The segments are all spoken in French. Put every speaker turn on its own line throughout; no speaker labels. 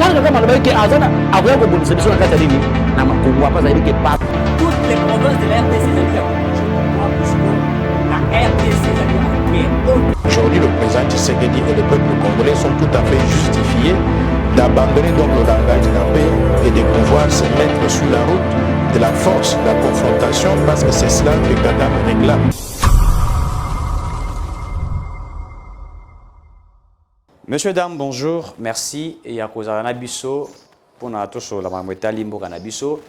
les provinces de la RDC, la RDC,
aujourd'hui, le président Tshisekedi et le peuple congolais sont tout à fait justifiés d'abandonner donc le langage de la paix et de pouvoir se mettre sur la route de la force, de la confrontation, parce que c'est cela que Kagame réclame.
Monsieur, dame, bonjour, merci. Et à cause de Nabiso, pour nous la Mamoueta Limbo Nabiso,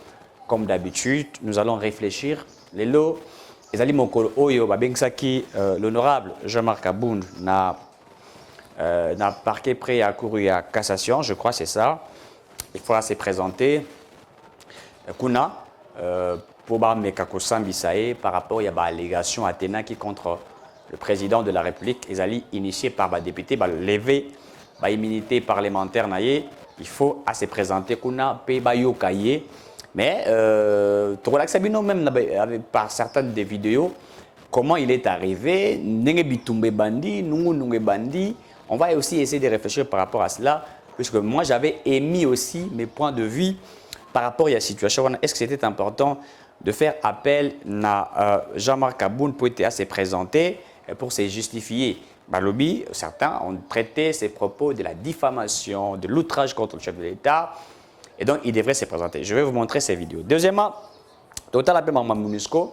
comme d'habitude, nous allons réfléchir. Les lots, les aliments Oyo, l'honorable Jean-Marc Abound n'a parquet prêt à courir à cassation, je crois c'est ça. Il faudra se présenter. Kuna, pour Mekako Sambisae, par rapport à l'allégation Athéna qui contre le président de la République, ils allaient initiés par les députés, lever l'immunité parlementaire, il faut se présenter Kuna, Yokaye. Mais, même par certaines des vidéos, comment il est arrivé, on va aussi essayer de réfléchir par rapport à cela, puisque moi j'avais émis aussi mes points de vue par rapport à la situation. Est-ce que c'était important de faire appel à Jean-Marc Abound pour se présenter, pour se justifier? Lobby, certains ont traité ses propos de la diffamation, de l'outrage contre le chef de l'État, et donc il devrait se présenter. Je vais vous montrer ces vidéos. Deuxièmement, total appel Maman MONUSCO,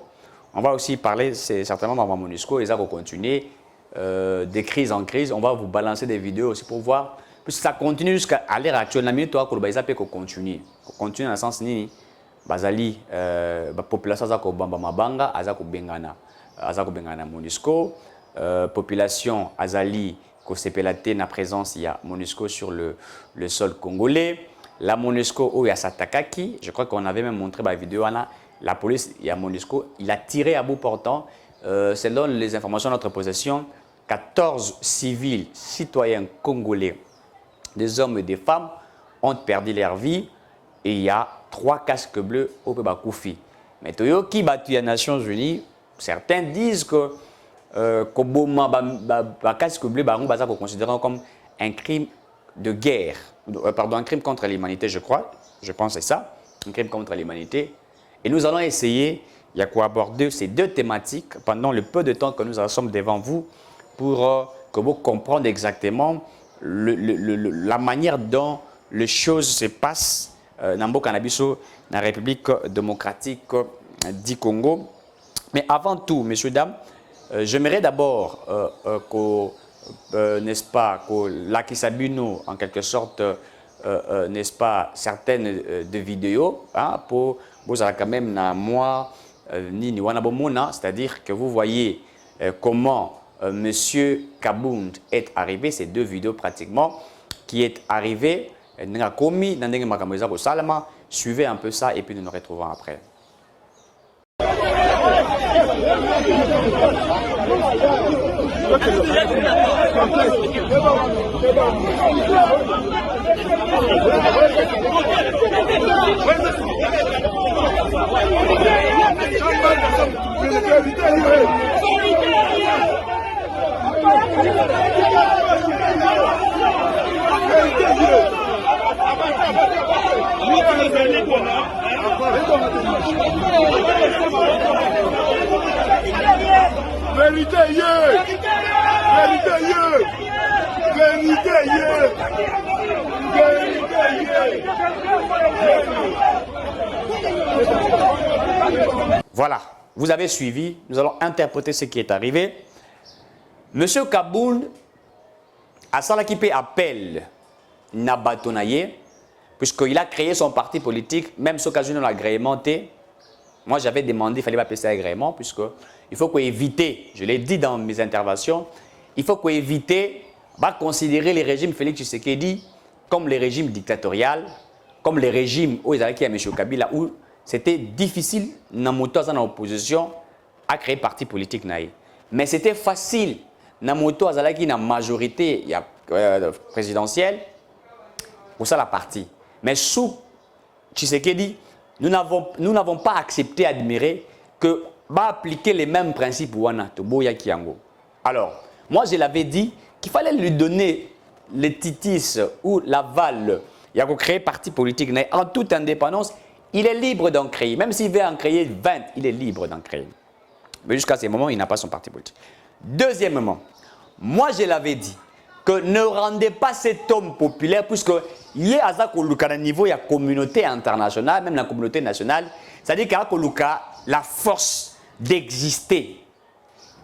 on va aussi parler, c'est certainement Maman MONUSCO, et ça va continuer de crise en crise. On va vous balancer des vidéos aussi pour voir, puisque ça continue jusqu'à l'heure actuelle. La minute, ça peut continuer. Continue dans le sens ni bazali population za ko bamba mabanga aza ko bengana MONUSCO population azali ko sepelate na présence il y a MONUSCO sur le sol congolais. La MONUSCO où il y a Satakaki, je crois qu'on avait même montré la vidéo la police il y a MONUSCO, il a tiré à bout portant selon les informations de notre possession 14 civils citoyens congolais, des hommes et des femmes ont perdu leur vie et il y a 3 casques bleus au Koufi. Mais Toyo qui battu les Nations Unies, certains disent que casque bleu est considéré comme un crime de guerre, pardon, un crime contre l'humanité, je crois, je pense que c'est ça, un crime contre l'humanité. Et nous allons essayer, il y a quoi aborder ces deux thématiques pendant le peu de temps que nous sommes devant vous pour que vous compreniez exactement la manière dont les choses se passent dans la République démocratique du Congo. Mais avant tout, messieurs, dames, j'aimerais d'abord n'est-ce pas, que Lakisabino, en quelque sorte, n'est-ce pas, certaines de vidéos, hein, pour vous avez quand même moi, ni Wanabomona, c'est-à-dire que vous voyez comment Monsieur Kabound est arrivé, ces deux vidéos pratiquement, qui est arrivé, suivez un peu ça et puis nous nous retrouvons après. Voilà, vous avez suivi, nous allons interpréter ce qui est arrivé. Monsieur Kabound a ça qui fait appel Nabatonaye, puisqu'il a créé son parti politique, même si occasion de l'agrémenté. Moi, j'avais demandé, il fallait pas appeler ça agrément, puisqu'il faut éviter, je l'ai dit dans mes interventions, il faut éviter de considérer les régimes Félix Tshisekedi comme les régimes dictatoriaux, comme les régimes où ils avaient M. Kabila, où c'était difficile, dans l'opposition, à créer parti politique. Mais c'était facile, dans la majorité présidentielle, pour ça la partie. Mais sous Tshisekedi, nous n'avons pas accepté, admiré que va appliquer les mêmes principes Alors, moi je l'avais dit qu'il fallait lui donner les titis ou l'aval il a créé parti politique en toute indépendance, il est libre d'en créer. Même s'il veut en créer 20, il est libre d'en créer. Mais jusqu'à ce moment, il n'a pas son parti politique. Deuxièmement, moi je l'avais dit, que ne rendez pas cet homme populaire, puisque il y a à niveau, il y a communauté internationale, même la communauté nationale, c'est-à-dire qu'il y a la force d'exister.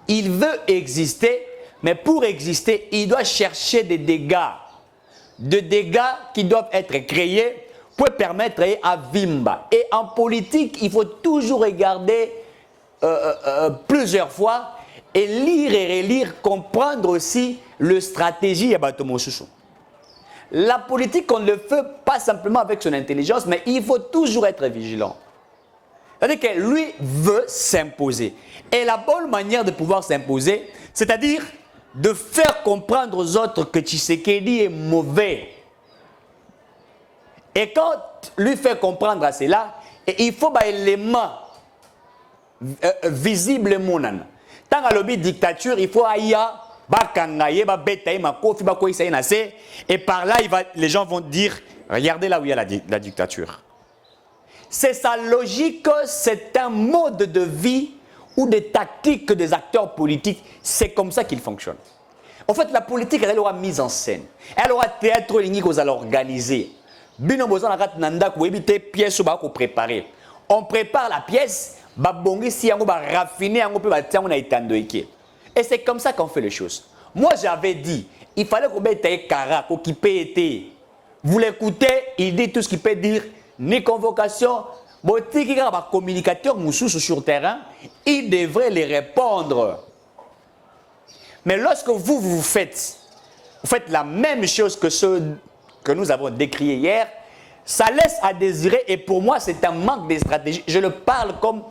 Il veut exister, mais pour exister, il doit chercher des dégâts qui doivent être créés pour permettre à Vimba. Et en politique, il faut toujours regarder plusieurs fois et lire et relire, comprendre aussi le stratégie à Batomosusu. La politique, on ne le fait pas simplement avec son intelligence, mais il faut toujours être vigilant. C'est-à-dire que lui veut s'imposer. Et la bonne manière de pouvoir s'imposer, c'est-à-dire de faire comprendre aux autres que Tshisekedi est mauvais. Et quand lui fait comprendre à cela, il faut un élément visible. Tant que lobby dictature, il faut aya, et par là, les gens vont dire, regardez là où il y a la dictature. C'est sa logique, c'est un mode de vie ou des tactiques des acteurs politiques. C'est comme ça qu'ils fonctionnent. En fait, la politique, elle aura mise en scène. Elle aura théâtre ligne qu'on allait organiser. On prépare la pièce, et c'est comme ça qu'on fait les choses. Moi, j'avais dit, il fallait qu'on mette un Kara, qui peut être. Vous l'écoutez, il dit tout ce qu'il peut dire, ni convocation. Si il y a un communicateur sur le terrain, il devrait les répondre. Mais lorsque vous faites la même chose que ce que nous avons décrit hier, ça laisse à désirer, et pour moi, c'est un manque de stratégie. Je le parle comme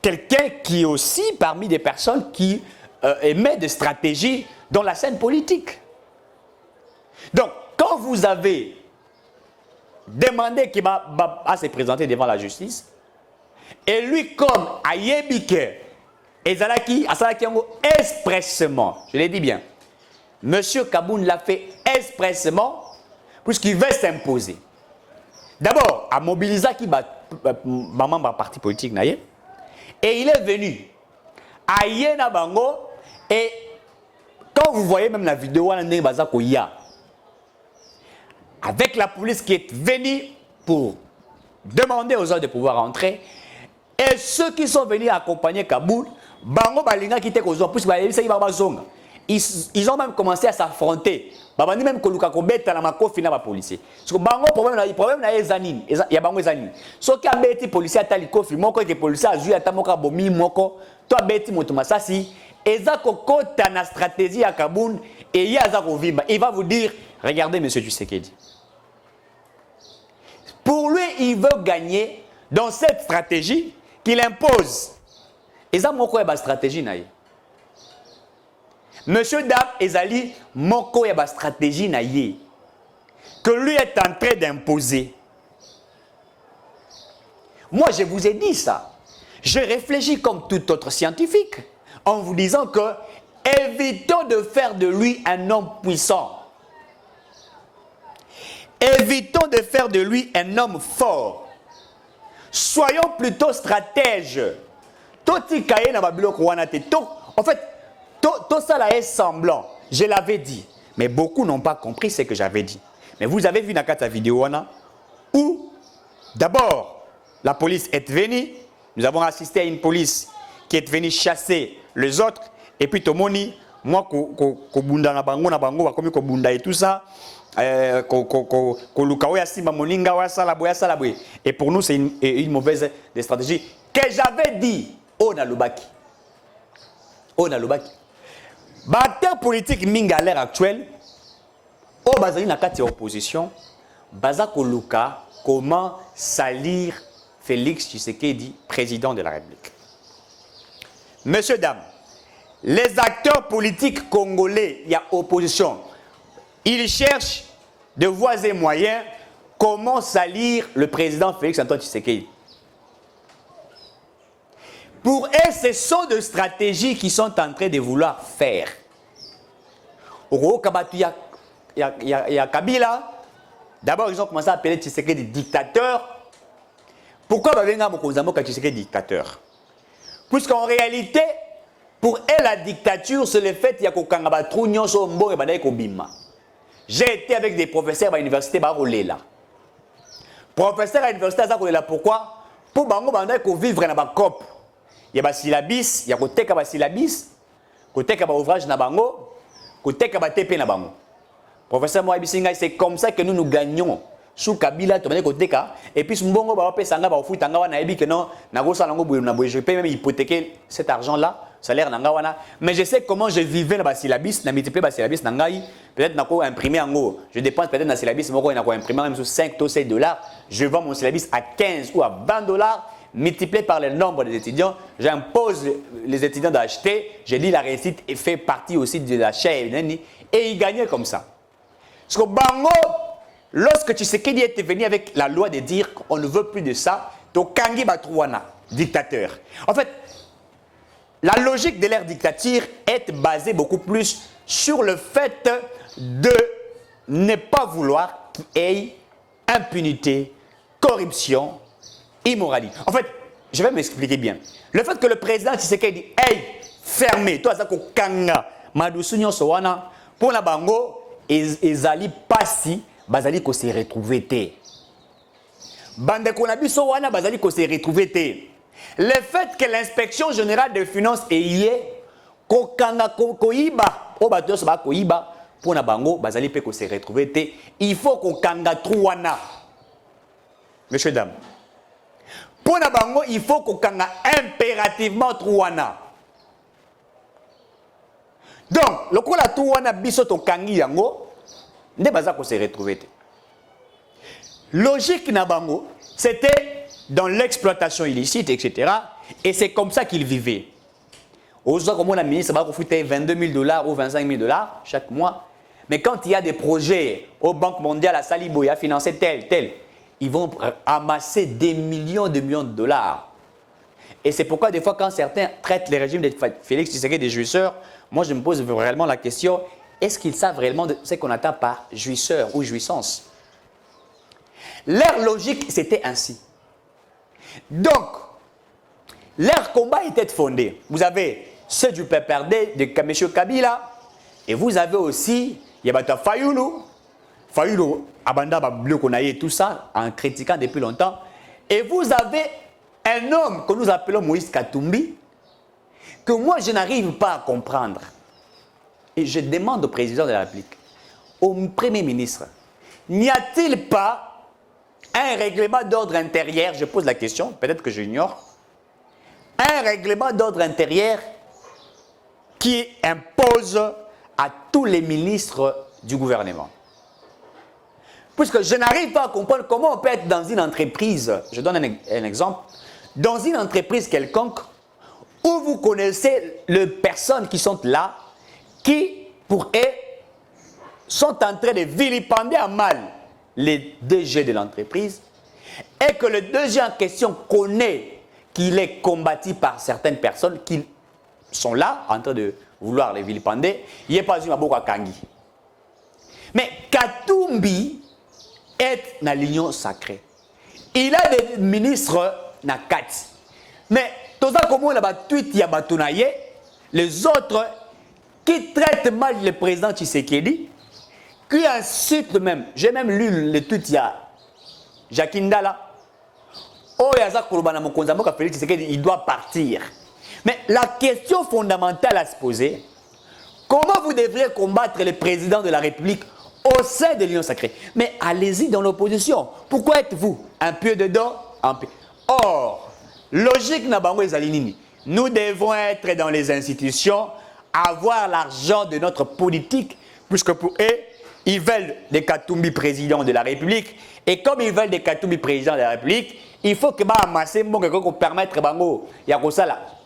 quelqu'un qui est aussi parmi des personnes qui émet des stratégies dans la scène politique. Donc, quand vous avez demandé qu'il va se présenter devant la justice, et lui, comme Ayebike, Ezalaki, expressement, je l'ai dit bien, M. Kaboun l'a fait expressement, puisqu'il veut s'imposer. D'abord, à mobiliser qui membre parti politique, et il est venu à Yena Bango, et quand vous voyez même la vidéo, avec la police qui est venue pour demander aux autres de pouvoir entrer, et ceux qui sont venus accompagner Kaboul, Bango Balinga qui était aux autres, ils ont même commencé à s'affronter. Babani même koluka kobeta na makofi na ba policier. Parce que bango problème na ezanine, ya bango ezanine. So ki abeti policier atali kofi moko ke policier azui atamoka bomi moko, to abeti moto masasi, eza kokota na stratégie ya Kaboun et yaza kovimba. Il va vous dire, regardez monsieur Tshisekedi. Pour lui, il veut gagner dans cette stratégie qu'il impose. Eza moko ya ba stratégie na ye. Monsieur Dam Ezali, moko ya ba stratégie na ye, que lui est en train d'imposer. Moi, je vous ai dit ça. Je réfléchis comme tout autre scientifique en vous disant que évitons de faire de lui un homme puissant. Évitons de faire de lui un homme fort. Soyons plutôt stratèges. En fait, tout ça est semblant. Je l'avais dit. Mais beaucoup n'ont pas compris ce que j'avais dit. Mais vous avez vu dans la vidéo où, d'abord, la police est venue. Nous avons assisté à une police qui est venue chasser les autres. Et puis, Tomoni, moi, Kobunda na bango, Kobunda et tout ça. Et pour nous, c'est une mauvaise stratégie que j'avais dit. On a l'Obaki. L'acteur politique mingi à l'heure actuelle, au bazali na kati opposition, bazako luka comment salir Félix Tshisekedi, président de la République. Messieurs, dames, les acteurs politiques congolais, il y a opposition, ils cherchent de voies et moyens comment salir le président Félix Antoine Tshisekedi. Pour eux, ce sont des stratégies qu'ils sont en train de vouloir faire. Il y a Kabila, D'abord, ils ont commencé à appeler Tshisekedi dictateur. Pourquoi Babenga Mokonzamboka Tshisekedi dictateur? Puisqu'en réalité, pour elle, la dictature, c'est le fait qu'il y a Kokangaba Trougnon, Sombo et Badaï Kobima. J'ai été avec des professeurs à l'université Barolela. Professeur à l'université Barolela, pourquoi? Pour Bango Badaï vivre dans la COP. Il y a des syllabis, il y a des syllabis, des ouvrages na Bango, des TP na Bango. Professeur Moabisinga, c'est comme ça que nous gagnons. Sous Kabila, tu m'as et puis Mbongo va payer sanga va foutre tanga wana ebi que non na go salango boye je peux même hypothéquer cet argent là salaire nanga wana mais je sais comment je vivais na syllabis na multiplier ba syllabis nangai peut-être na ko imprimer en gros je dépense peut-être na syllabis moko na ko imprimer même sur 5 ou 7 $, je vends mon syllabis à 15 ou à 20 $, multiplié par le nombre des étudiants, j'impose les étudiants d'acheter, je dis la réussite et fait partie aussi de l'achat et ils gagnaient comme ça. Parce que Bango, lorsque Tshisekedi était venu avec la loi de dire qu'on ne veut plus de ça, donc Kangi Batrouana, dictateur. En fait, la logique de leur dictature est basée beaucoup plus sur le fait de ne pas vouloir qu'il y ait impunité, corruption, immoralité. En fait, je vais m'expliquer bien. Le fait que le président Tshisekedi dit hey, fermez, toi, ça kanga, Madousunyo Sowana, pour la Bango, ezali pasi, bazali ko se retrouver té. Bande konabi Sowana, bazali ko se retrouver té. Le fait que l'inspection générale des finances est yé, kokanga koiba, obatos ba koiba, pour la Bango, bazali pe ko se retrouver té. Il faut kokanga trouana. Messieurs, dames. Pour la Bango, il faut qu'on kanga impérativement Trouana. Donc, le coup la Trouana biso to kangi yango, ne baza ko se retrouver. Logique na Bango, c'était dans l'exploitation illicite, etc. Et c'est comme ça qu'ils vivaient. Aujourd'hui, comme la ministre va profiter 22 000 $ ou 25 000 $ chaque mois. Mais quand il y a des projets aux banques mondiales, à Saliboya, financer tel, ils vont amasser des millions de $. Et c'est pourquoi des fois quand certains traitent les régimes de Félix Tshisekedi des jouisseurs, moi je me pose vraiment la question, est-ce qu'ils savent réellement ce qu'on attend par jouisseur ou jouissance? Leur logique c'était ainsi. Donc, leur combat était fondé. Vous avez ceux du PPRD de M. Kabila, et vous avez aussi Yabata Fayoulou, Abanda Bablokonaye, tout ça, en critiquant depuis longtemps. Et vous avez un homme que nous appelons Moïse Katumbi, que moi je n'arrive pas à comprendre. Et je demande au président de la République, au Premier ministre, n'y a-t-il pas un règlement d'ordre intérieur, je pose la question, peut-être que j'ignore, un règlement d'ordre intérieur qui impose à tous les ministres du gouvernement? Puisque je n'arrive pas à comprendre comment on peut être dans une entreprise, je donne un exemple, dans une entreprise quelconque, où vous connaissez les personnes qui sont là, qui, pour eux, sont en train de vilipender à mal les DG de l'entreprise, et que le DG en question connaît qu'il est combattu par certaines personnes qui sont là, en train de vouloir les vilipender, il n'y a pas eu un à Kangi. Mais Katumbi est dans l'union sacrée. Il a des ministres na kati. Mais tout ça comme on a tweet ya batunaye, les autres qui traitent mal le président Tshisekedi, qui insultent même. J'ai même lu le tweet ya Jakindala. Oh yaza kolobana mokonza mboka Félix Tshisekedi, il doit partir. Mais la question fondamentale à se poser, comment vous devriez combattre le président de la République au sein de l'Union sacrée? Mais allez-y dans l'opposition. Pourquoi êtes-vous un pied dedans, un pied? Or, logique na bango ezalinini. Nous devons être dans les institutions, avoir l'argent de notre politique, puisque pour eux, ils veulent des Katumbi président de la République. Et comme ils veulent des Katumbi président de la République, il faut que amasser pour permettre bango, il y a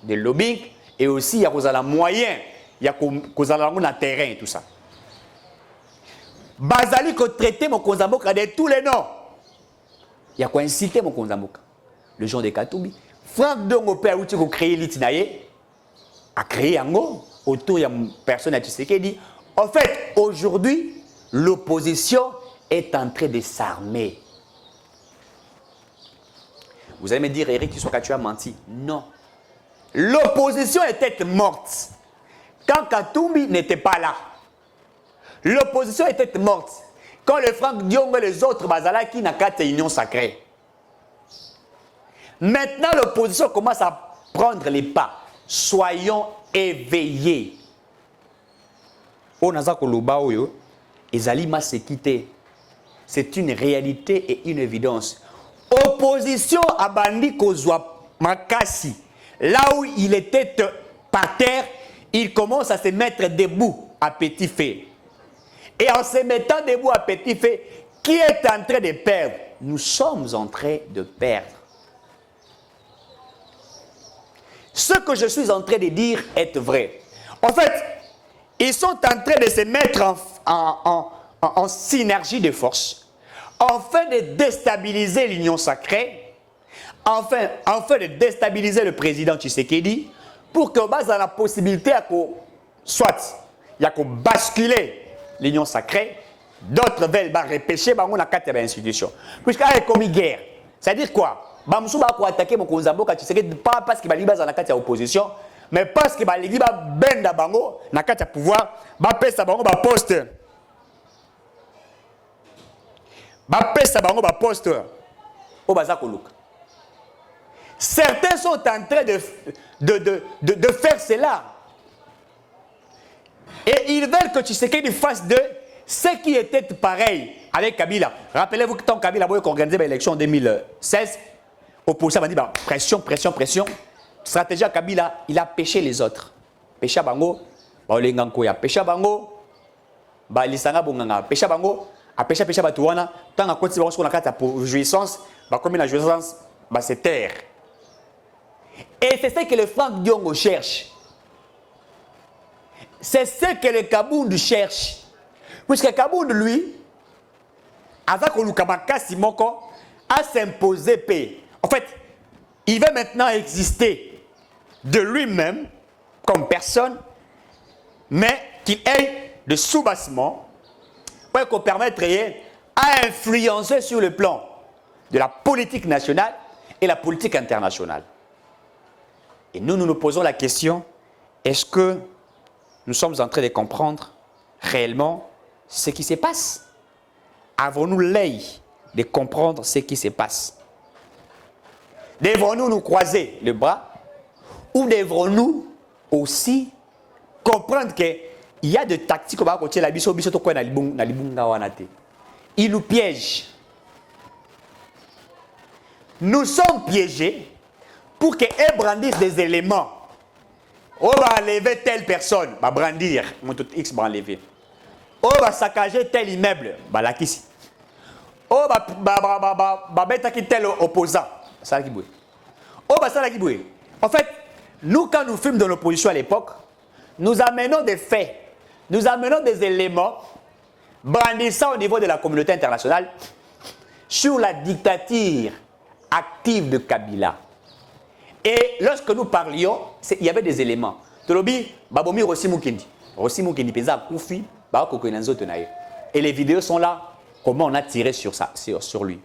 des lobbying et aussi il y a moyen, il y a terrain et tout ça. Bazali ko traiter mon Konzamboka de tous les noms. Il y a quoi inciter mon Konzamboka? Le genre de Katumbi. Franck Dongo Père Outi ko créer l'itinaye, a créé un mot autour de personne à Tshisekedi. En fait, aujourd'hui, l'opposition est en train de s'armer. Vous allez me dire, Eric, tu as menti. Non. L'opposition était morte quand Katumbi n'était pas là. L'opposition était morte quand le Franck Diongo et les autres Bazalaki n'a qu'à union sacrée. Maintenant, l'opposition commence à prendre les pas. Soyons éveillés. C'est une réalité et une évidence. Opposition à Bandi Kozwa Makasi. Là où il était par terre, il commence à se mettre debout à petit feu. Et en se mettant debout à petit feu, qui est en train de perdre? Nous sommes en train de perdre. Ce que je suis en train de dire est vrai. En fait, ils sont en train de se mettre en synergie de force, afin de déstabiliser l'union sacrée, afin de déstabiliser le président Tshisekedi, pour que base à la possibilité soit il y a basculer l'union sacrée, d'autres veulent repêcher dans la carte de l'institution. Puisqu'il y a comme guerre, c'est-à-dire quoi? Bamsou va attaquer mon Konzambo quand Tshisekedi, pas parce qu'il va libérer dans la carte de l'opposition, mais parce qu'il va libérer ben da bango na carte de pouvoir, va pèse sa bango ba poste. Va pèse sa bango ba poste. Au bazar Kolouk. Certains sont en train de faire cela. Et ils veulent que Tshisekedi fasse de ce qui était pareil avec Kabila. Rappelez-vous que tant Kabila a organisé l'élection en 2016, opposition a dit pression, pression, pression. Stratégie à Kabila, il a pêché les autres. Pêché à Bango, Olengankoya, pêché à Bango, Lisanga Bonganga, pêché à Bango, a pêché à Batouana, tant à côté de la carte pour jouissance, comme la jouissance, c'est terre. Et c'est ce que le Franck Diongo cherche. C'est ce que le Kabound cherche. Puisque Kabound, lui, avec Olukamaka Simoko, a s'imposé paix. En fait, il veut maintenant exister de lui-même comme personne, mais qu'il ait de sous-bassement pour qu'on permette à influencer sur le plan de la politique nationale et la politique internationale. Et nous posons la question, est-ce que nous sommes en train de comprendre réellement ce qui se passe? Avons-nous l'œil de comprendre ce qui se passe? Devrons-nous nous croiser les bras ou devrons-nous aussi comprendre qu'il y a des tactiques comme il nous piège. Nous sommes piégés pour qu'ils brandissent des éléments. On va enlever telle personne, va brandir, mon tout X va enlever. On va saccager tel immeuble, va la kissi. On va mettre tel opposant, ça qui bouille. On va ça qui bouille. En fait, nous quand nous filmons dans l'opposition à l'époque, nous amenons des faits, nous amenons des éléments brandissant au niveau de la communauté internationale sur la dictature active de Kabila. Et lorsque nous parlions, il y avait des éléments. Tolobi, Babomi Rossi Mukendi. Rossi Mukendi, Pesa Koufi, et les vidéos sont là. Comment on a tiré sur lui.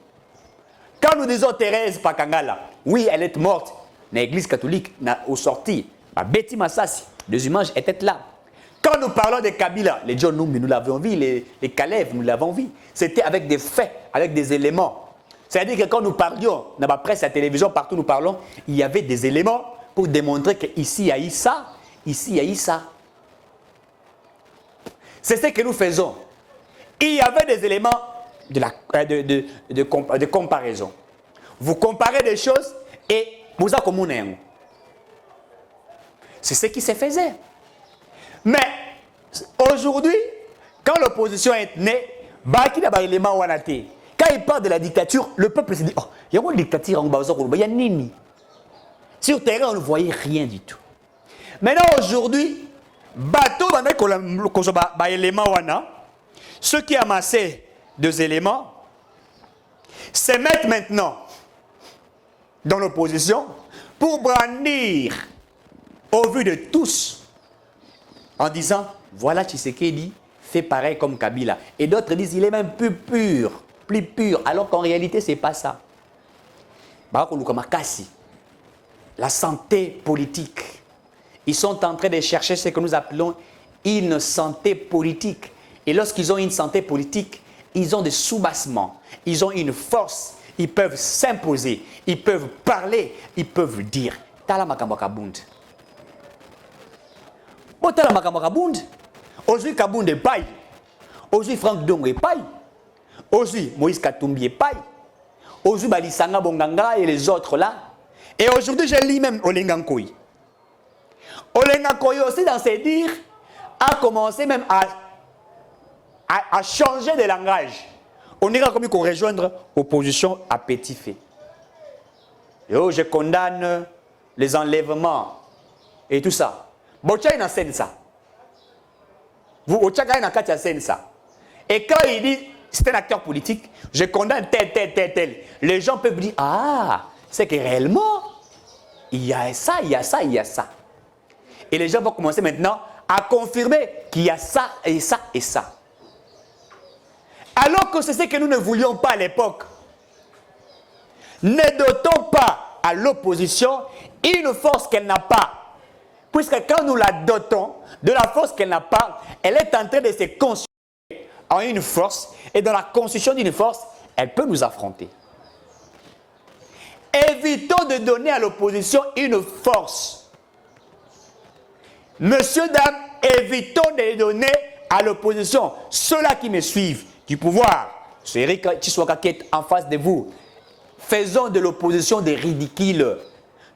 Quand nous disons Thérèse Pakangala, oui, elle est morte. Dans l'église catholique, au sorti, Betty Massassi, les images étaient là. Quand nous parlons de Kabila, les John Numbi, nous l'avons vu, les Kalev, nous l'avons vu. C'était avec des faits, avec des éléments. C'est-à-dire que quand nous parlions, dans la presse, la télévision, partout nous parlons, il y avait des éléments pour démontrer qu'ici il y a eu ça, ici il y a eu ça. C'est ce que nous faisons. Il y avait des éléments de comparaison. Vous comparez des choses et vous avez comme un. C'est ce qui se faisait. Mais aujourd'hui, quand l'opposition est née, Baki n'a pas d'éléments wanate. Quand il parle de la dictature, le peuple se dit, oh, il y a une dictature en Bazo, il y a Nini. Sur terrain, on ne voyait rien du tout. Maintenant, aujourd'hui, bateau, ceux qui amassaient deux éléments se mettent maintenant dans l'opposition pour brandir au vu de tous en disant, voilà Tshisekedi fait pareil comme Kabila. Et d'autres disent il est même plus pur, alors qu'en réalité, ce n'est pas ça. La santé politique. Ils sont en train de chercher ce que nous appelons une santé politique. Et lorsqu'ils ont une santé politique, ils ont des soubassements, ils ont une force, ils peuvent s'imposer, ils peuvent parler, ils peuvent dire. Tala makambo kabund. Tala makambo kabund. Aujourd'hui Kabund est paille. Aujourd'hui Franck Dong est paille. Aujourd'hui Moïse Katumbi est paille. Aujourd'hui Balisanga Bonganga et les autres là. Et aujourd'hui je lis même Olengankoy. Olengankoy aussi dans ses dires a commencé même à changer de langage. On ira comme qu'on rejoindre l'opposition à petit fait. Yo, je condamne les enlèvements et tout ça. Bocha na scène ça. Vous Ochaka na katia scène ça. Et quand il dit c'est un acteur politique, je condamne tel. Les gens peuvent dire ah, c'est que réellement il y a ça. Et les gens vont commencer maintenant à confirmer qu'il y a ça et ça et ça. Alors que c'est ce que nous ne voulions pas à l'époque. Ne dotons pas à l'opposition une force qu'elle n'a pas. Puisque quand nous la dotons de la force qu'elle n'a pas, elle est en train de se constituer en une force. Et dans la constitution d'une force, elle peut nous affronter. Évitons de donner à l'opposition une force. Monsieur, dame, évitons de donner à l'opposition, ceux-là qui me suivent, du pouvoir, c'est Eric Tshisekedi qui est en face de vous. Faisons de l'opposition des ridicules.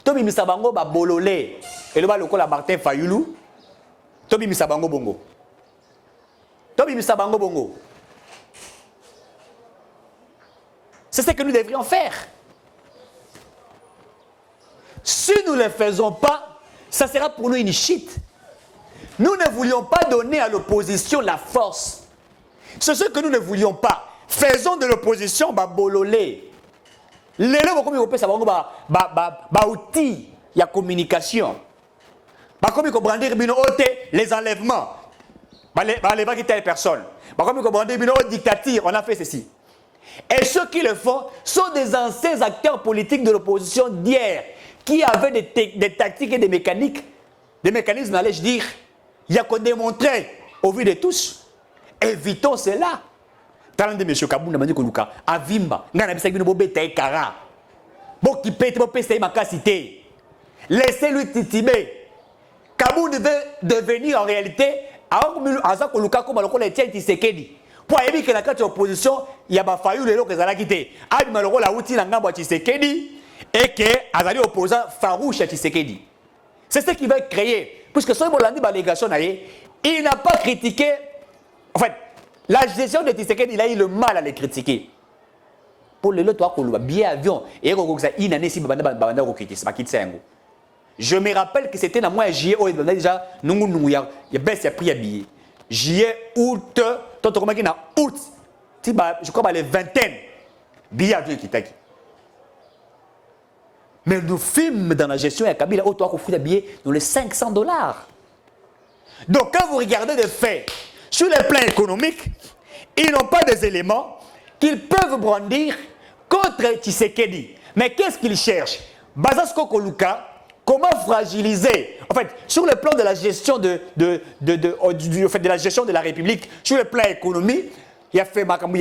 Tobi Misabango ba bololé. Et le bas lokola Martin Fayoulou. Tobi Misabango bongo. Tobi Misabango bongo. C'est ce que nous devrions faire. Si nous ne le faisons pas, ça sera pour nous une chute. Nous ne voulions pas donner à l'opposition la force. C'est ce que nous ne voulions pas. Faisons de l'opposition bololé. Les gens comme ils ça outil il y a communication. Comme ils brandir les enlèvements. Les telle personne. Comme ils brandir dictature, on a fait ceci. Et ceux qui le font sont des anciens acteurs politiques de l'opposition d'hier qui avaient des tactiques et des mécaniques, des mécanismes, allais-je dire, il y a qu'on démontrer au vu de tous. Évitons cela. Talent de M. Kabunda m'a dit que Luka, Avimba, Nana Bissagino Bobeta et Kara. Boki Pete Bopeste Makasité. Laissez-lui titimer. Kabunda veut devenir en réalité, Azak Luka comme le Tien Tshisekedi. Pour éviter que la carte opposition, il y a Bafayou le local à quitter. Abimalo la outil Nangamba Tshisekedi et que Azali opposant farouche à Tshisekedi. C'est ce qui va créer. Puisque ce Bolandi Balégation, il n'a pas critiqué. En fait, la gestion de Tshisekedi, il a eu le mal à les critiquer. Pour le lot, billet avion, et je me rappelle que c'était dans le mois de juillet, déjà, il y a baisse de prix à billet. Juillet, août, je crois les vingtaines, billets avion qui t'a. Mais nous films dans la gestion, il y a Kabila, des billets dans les $500. Donc, quand vous regardez des faits, sur le plan économique, ils n'ont pas des éléments qu'ils peuvent brandir contre Tshisekedi. Mais qu'est-ce qu'ils cherchent? Bazasko Koluka, comment fragiliser? En fait, sur le plan de la gestion de la gestion de la République, sur le plan économique, il y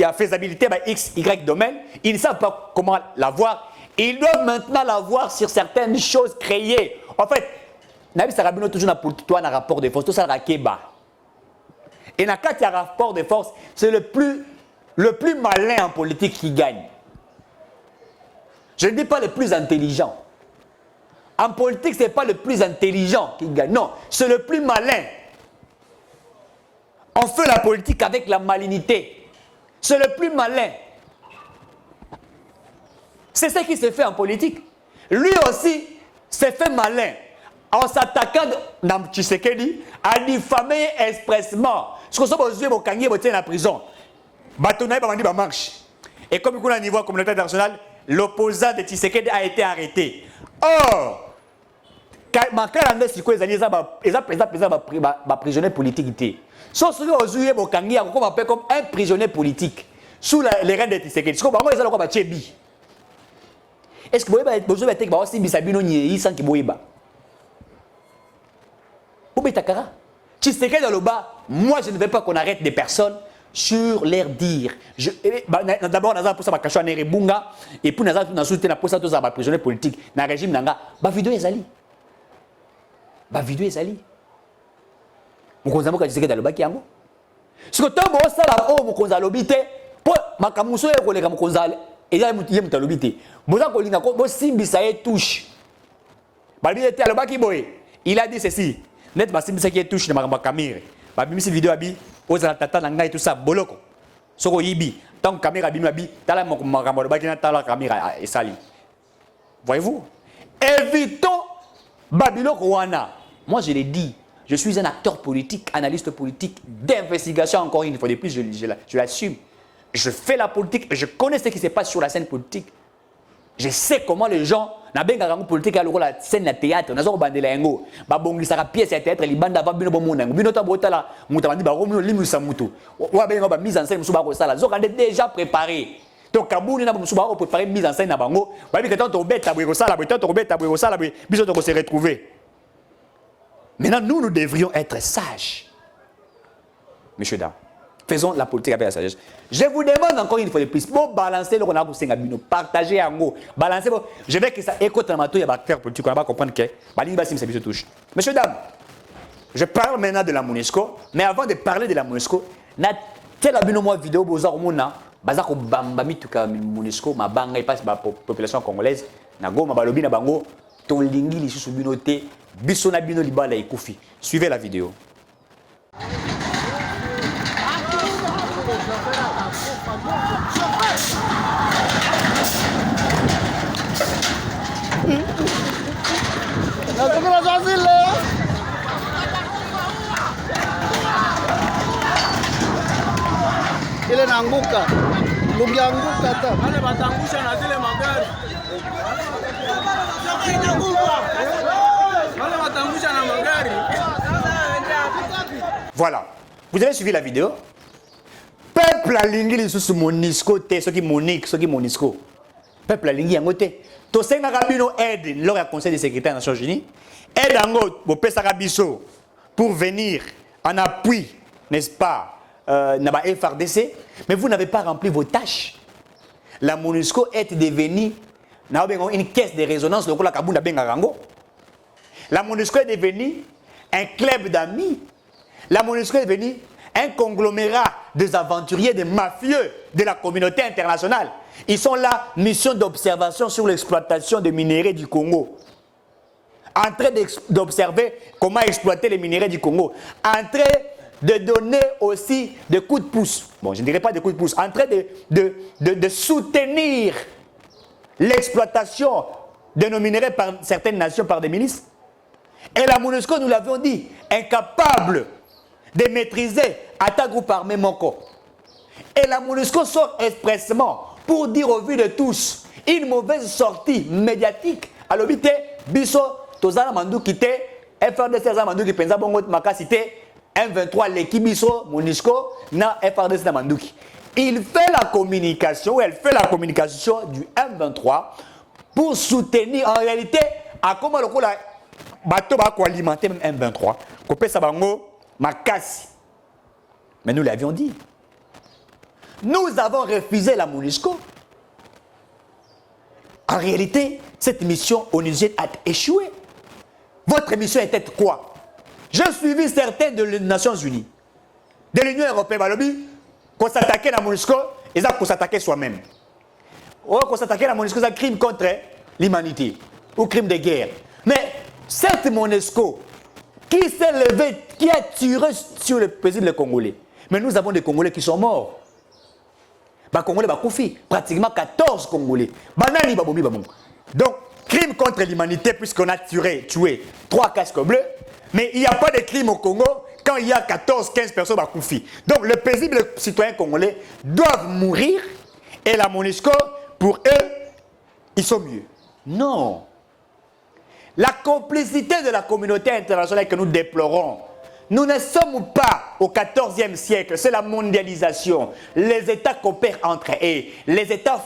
a faisabilité X, Y domaine. Ils ne savent pas comment l'avoir. Ils doivent maintenant l'avoir sur certaines choses créées. En fait, Nabi Sarabino toujours pour toi un rapport de force, tout ça Rakeba. Et dans le rapport de force, c'est le plus malin en politique qui gagne. Je ne dis pas le plus intelligent. En politique, ce n'est pas le plus intelligent qui gagne. Non, c'est le plus malin. On fait la politique avec la malignité. C'est le plus malin. C'est ce qui se fait en politique. Lui aussi s'est fait malin en s'attaquant dans Tshisekedi à diffamer expressement. Ce que vous avez dit, vous êtes en prison. Marche. Et comme au niveau communautaire international, l'opposant de Tshisekedi a été arrêté. Or, makalanga siko ezali eza prisonnier politique. Sauf que aujourd'hui bokangi ya ko appelle comme un prisonnier politique sous les règles de Tshisekedi. Siko bango ezala ko ba chebi. Est-ce que boyeba bozo ba tek ba aussi bisabino nyei sans ki boyeba. Obetakara. Tshisekedi dans le bas, moi je ne veux pas qu'on arrête des personnes sur leur dire. D'abord, nous avons pour ça ma Nerebunga et puis nous avons soutenu pour ça tous les prisonniers politiques dans le régime nanga. Ba vidéo ezali. Ba vidéo ezali. Mukonza moka Tshisekedi dans le bas ki yango. Ce que tant bon ça là oh mukonza lobité pour makamuso e koleka mukonza et ya muta lobité. Boza kolinga ko bo simbisa e touche. Ba bi était le bas ki boy. Il a dit ceci. Net ba simbisa ki touche na makamire. Ba bimisi vidéo abi ozala tata na ngai tout ça boloko soko yibi tant caméra bimba bi tala makambo ba kina tala caméra esali. Voyez-vous, évitons babiloko wana. Moi je l'ai dit, je suis un acteur politique, analyste politique d'investigation, encore une fois de plus je l'assume. Je fais la politique et je connais ce qui se passe sur la scène politique. Je sais comment les gens na benga rango politique à la scène na théâtre na zo bandela yango ba bongisa ka pièce ya théâtre libanda va bino bomona bino ta botala mutabandi ba romino limusa mutu wa benga ba mise en scène musuba ko sala zo kande déjà préparé donc kabuni na musuba ko préparer mise en scène na bango ba bi que tant to beta bwe ko sala bwe tant to beta bwe ko sala bwe biso to ko se retrouver. Maintenant nous devrions être sages. Messieurs dames, faisons la politique avec la sagesse. Je vous demande encore une fois de plus, pour balancer le renard pour Sengabino, partagez en haut, balancez. Je vais que ça écoute dans ma tour, il y a acteurs politiques, on va comprendre que Baling Bassim se touche. Messieurs, dames, je parle maintenant de la MONUSCO, mais avant de parler de la MONUSCO, na tel abino moi vidéo bozar mona, bazako bambami tuka MONUSCO, ma banga et passe la population congolaise, na go ma balobi na bango, ton lingi li sous binoté, bisona bino libala et koufi. Suivez la vidéo.
Ile naanguka. Lungianguka hata.
Wale watangusha na zile magari. Wale watangusha na magari.
Voilà. Vous avez suivi la vidéo. Peuple alingi lisusu MONUSCO te soki Monique soki MONUSCO. Peuple alingi yango te. To senga kabino aide lors du Conseil de sécurité des Nations Unies. Aide yango bo pesa biso pour venir en appui, n'est-ce pas, na ba FRDC, mais vous n'avez pas rempli vos tâches. La MONUSCO est devenue une caisse de résonance le la kabunda benga rango. La MONUSCO est devenue un club d'amis. La MONUSCO est devenue un conglomérat des aventuriers, des mafieux de la communauté internationale. Ils sont là, mission d'observation sur l'exploitation des minéraux du Congo. En train d'observer comment exploiter les minéraux du Congo. En train de donner aussi des coups de pouce. Bon, je ne dirais pas des coups de pouce. En train de soutenir l'exploitation de nos minéraux par certaines nations, par des milices. Et la MONUSCO, nous l'avions dit, incapable de maîtriser attaque groupe armé Moko. Et la MONUSCO sort expressément pour dire au vu de tous une mauvaise sortie médiatique. Alors, bité, biso, tozana mandou kité, FRDC tozana mandou ki penza bongo makasité, M23 l'équipe biso, MONUSCO, na FRDC na mandouki. Il fait la communication, elle fait la communication du M23 pour soutenir en réalité à comment le coup la bateau va alimenter même M23. Kopé sabango makasi. Mais nous l'avions dit. Nous avons refusé la MONUSCO. En réalité, cette mission onusienne a échoué. Votre mission était quoi? J'ai suivi certains de les Nations Unies, de l'Union Européenne, qu'on s'attaquait à la MONUSCO, et qu'on s'attaquait soi-même. Ou qu'on s'attaquait à la MONUSCO, c'est un crime contre l'humanité, ou crime de guerre. Mais cette MONUSCO, qui s'est levé, qui a tiré sur le président des Congolais, mais nous avons des Congolais qui sont morts. Les Congolais sont koufi, pratiquement 14 Congolais. Donc, crime contre l'humanité, puisqu'on a tué 3 casques bleus, mais il n'y a pas de crime au Congo quand il y a 14-15 personnes à koufi. Donc, les paisibles citoyens congolais doivent mourir, et la MONUSCO, pour eux, ils sont mieux. Non. La complicité de la communauté internationale que nous déplorons. Nous ne sommes pas au XIVe siècle, c'est la mondialisation. Les États coopèrent entre eux. Les États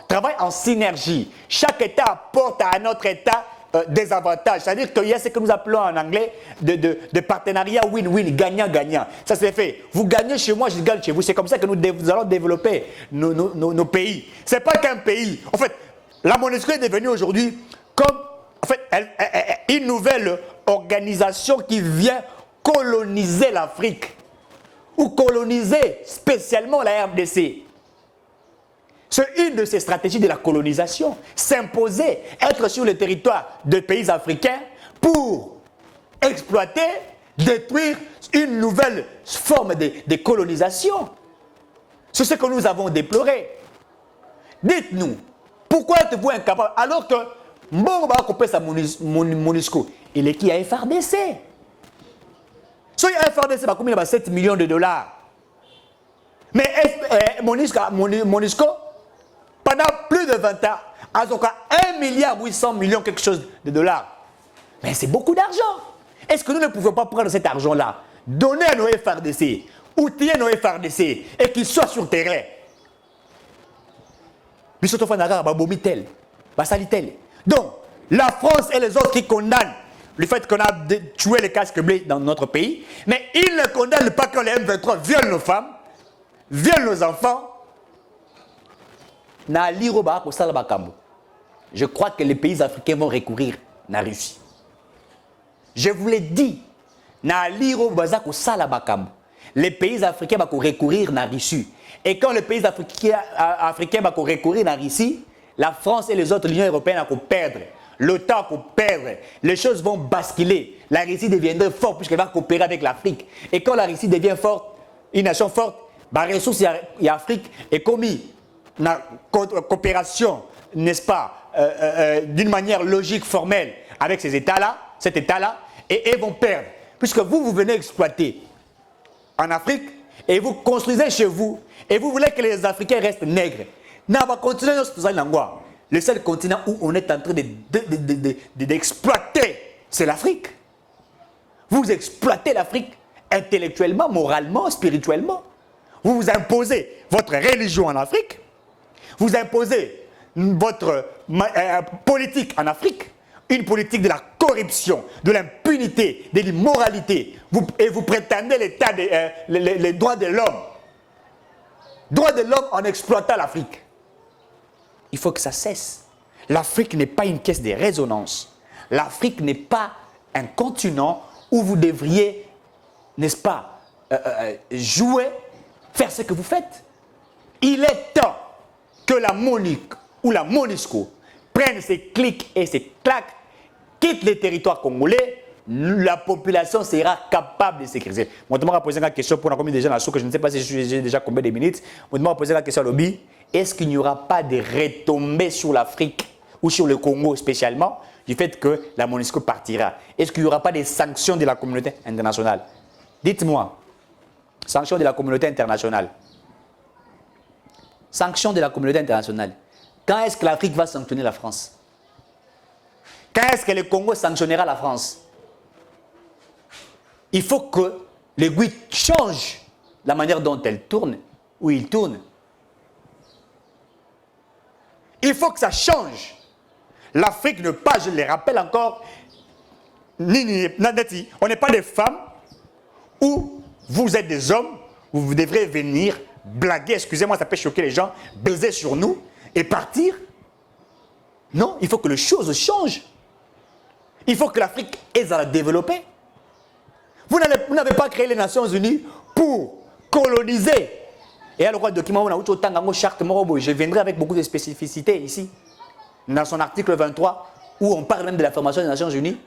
travaillent en synergie. Chaque État apporte à un autre État des avantages. C'est-à-dire qu'il y a ce que nous appelons en anglais de partenariat win-win, gagnant-gagnant. Ça c'est fait. Vous gagnez chez moi, je gagne chez vous. C'est comme ça que nous allons développer nos pays. Ce n'est pas qu'un pays. En fait, la MONUSCO est devenue aujourd'hui comme une nouvelle organisation qui vient coloniser l'Afrique ou coloniser spécialement la RDC. C'est une de ces stratégies de la colonisation. S'imposer, être sur le territoire de pays africains pour exploiter, détruire une nouvelle forme de colonisation. C'est ce que nous avons déploré. Dites-nous, pourquoi êtes-vous incapable alors que Mbongo va couper sa MONUSCO? Il est qui a FRDC? Si FRDC va combien 7 millions de dollars. Mais MONUSCO, pendant plus de 20 ans, a donc 1 milliard 800 millions quelque chose de dollars. Mais c'est beaucoup d'argent. Est-ce que nous ne pouvons pas prendre cet argent-là, donner à nos FRDC, outiller nos FRDC et qu'ils soient sur le terrain? Donc, la France et les autres qui condamnent le fait qu'on a tué les casques bleus dans notre pays, mais ils ne condamnent pas quand les M23 violent nos femmes, violent nos enfants. Je crois que les pays africains vont recourir à la Russie. Je vous l'ai dit, les pays africains vont recourir à la Russie. Et quand les pays africains vont recourir à la Russie, la France et les autres, l'Union européenne vont perdre. L'OTAN va perdre. Les choses vont basculer. La Russie deviendrait forte puisqu'elle va coopérer avec l'Afrique. Et quand la Russie devient forte, une nation forte, les ressources et l'Afrique est commis une coopération, n'est-ce pas, d'une manière logique, formelle, avec ces États-là, cet État-là, et ils vont perdre. Puisque vous venez exploiter en Afrique et vous construisez chez vous et vous voulez que les Africains restent nègres. Nous va continuer le seul continent où on est en train d'exploiter, c'est l'Afrique. Vous exploitez l'Afrique intellectuellement, moralement, spirituellement. Vous vous imposez votre religion en Afrique. Vous imposez votre politique en Afrique. Une politique de la corruption, de l'impunité, de l'immoralité. Et vous prétendez l'état les droits de l'homme. Droits de l'homme en exploitant l'Afrique. Il faut que ça cesse. L'Afrique n'est pas une caisse de résonance. L'Afrique n'est pas un continent où vous devriez, n'est-ce pas, jouer, faire ce que vous faites. Il est temps que la MONUC ou la MONUSCO prenne ses clics et ses claques, quitte les territoires congolais, la population sera capable de sécuriser. Moi, je vais poser une question pour combien de gens que je ne sais pas si j'ai déjà combien de minutes. Moi, je vais poser la question à Lobby. Est-ce qu'il n'y aura pas de retombées sur l'Afrique ou sur le Congo spécialement du fait que la MONUSCO partira? Est-ce qu'il n'y aura pas des sanctions de la communauté internationale? Dites-moi, sanctions de la communauté internationale. Sanctions de la communauté internationale. Quand est-ce que l'Afrique va sanctionner la France? Quand est-ce que le Congo sanctionnera la France? Il faut que l'aiguille change la manière dont elle tourne, ou il tourne. Il faut que ça change. L'Afrique ne pas, je le rappelle encore, on n'est pas des femmes où vous êtes des hommes, où vous devrez venir blaguer, excusez-moi, ça peut choquer les gens, baiser sur nous et partir. Non, il faut que les choses changent. Il faut que l'Afrique aide à la développer. Vous n'avez pas créé les Nations Unies pour coloniser. Et alors, le document, je viendrai avec beaucoup de spécificités ici, dans son article 23, où on parle même de la formation des Nations Unies,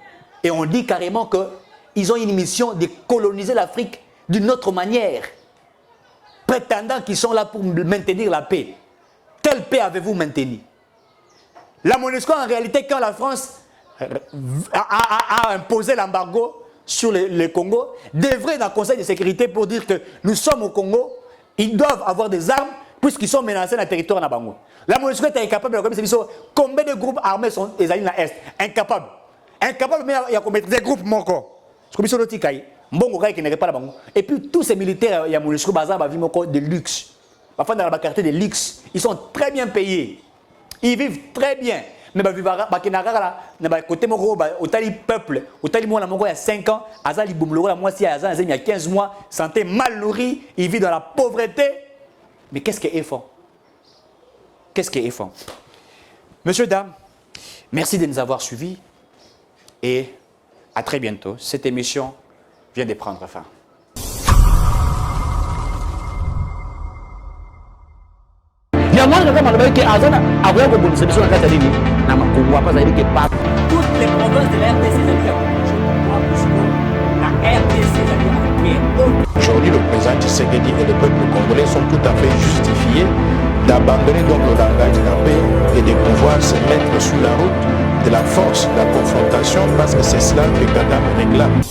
et on dit carrément qu'ils ont une mission de coloniser l'Afrique d'une autre manière, prétendant qu'ils sont là pour maintenir la paix. Quelle paix avez-vous maintenue? La MONUSCO, en réalité, quand la France a imposé l'embargo sur le Congo, devrait dans le Conseil de sécurité pour dire que nous sommes au Congo, ils doivent avoir des armes, puisqu'ils sont menacés dans le territoire na bango. La MONUSCO est incapable de commettre combien de groupes armés sont les alliés dans l'Est? Incapable. Incapable mais il y a commettre des groupes moko. Ce que nous dit Mbongo qui n'est pas la bango. Et puis tous ces militaires il y a MONUSCO bazar ba vie moko de luxe. Enfin dans la quartier de luxe, ils sont très bien payés. Ils vivent très bien. Mais côté au peuple, au tali moi il y a 5 ans, Azali Boumloro, moi il y a 15 mois, santé mal nourrie, il vit dans la pauvreté. Mais qu'est-ce qui est fort? Qu'est-ce qui est fort? Monsieur, dames, merci de nous avoir suivis et à très bientôt. Cette émission vient de prendre fin.
Toutes les provinces de la RDC, la RDC,
Aujourd'hui, le président Tshisekedi et le peuple congolais sont tout à fait justifiés d'abandonner donc le langage de la paix et de pouvoir se mettre sur la route de la force, de la confrontation, parce que c'est cela que Kagame réclame.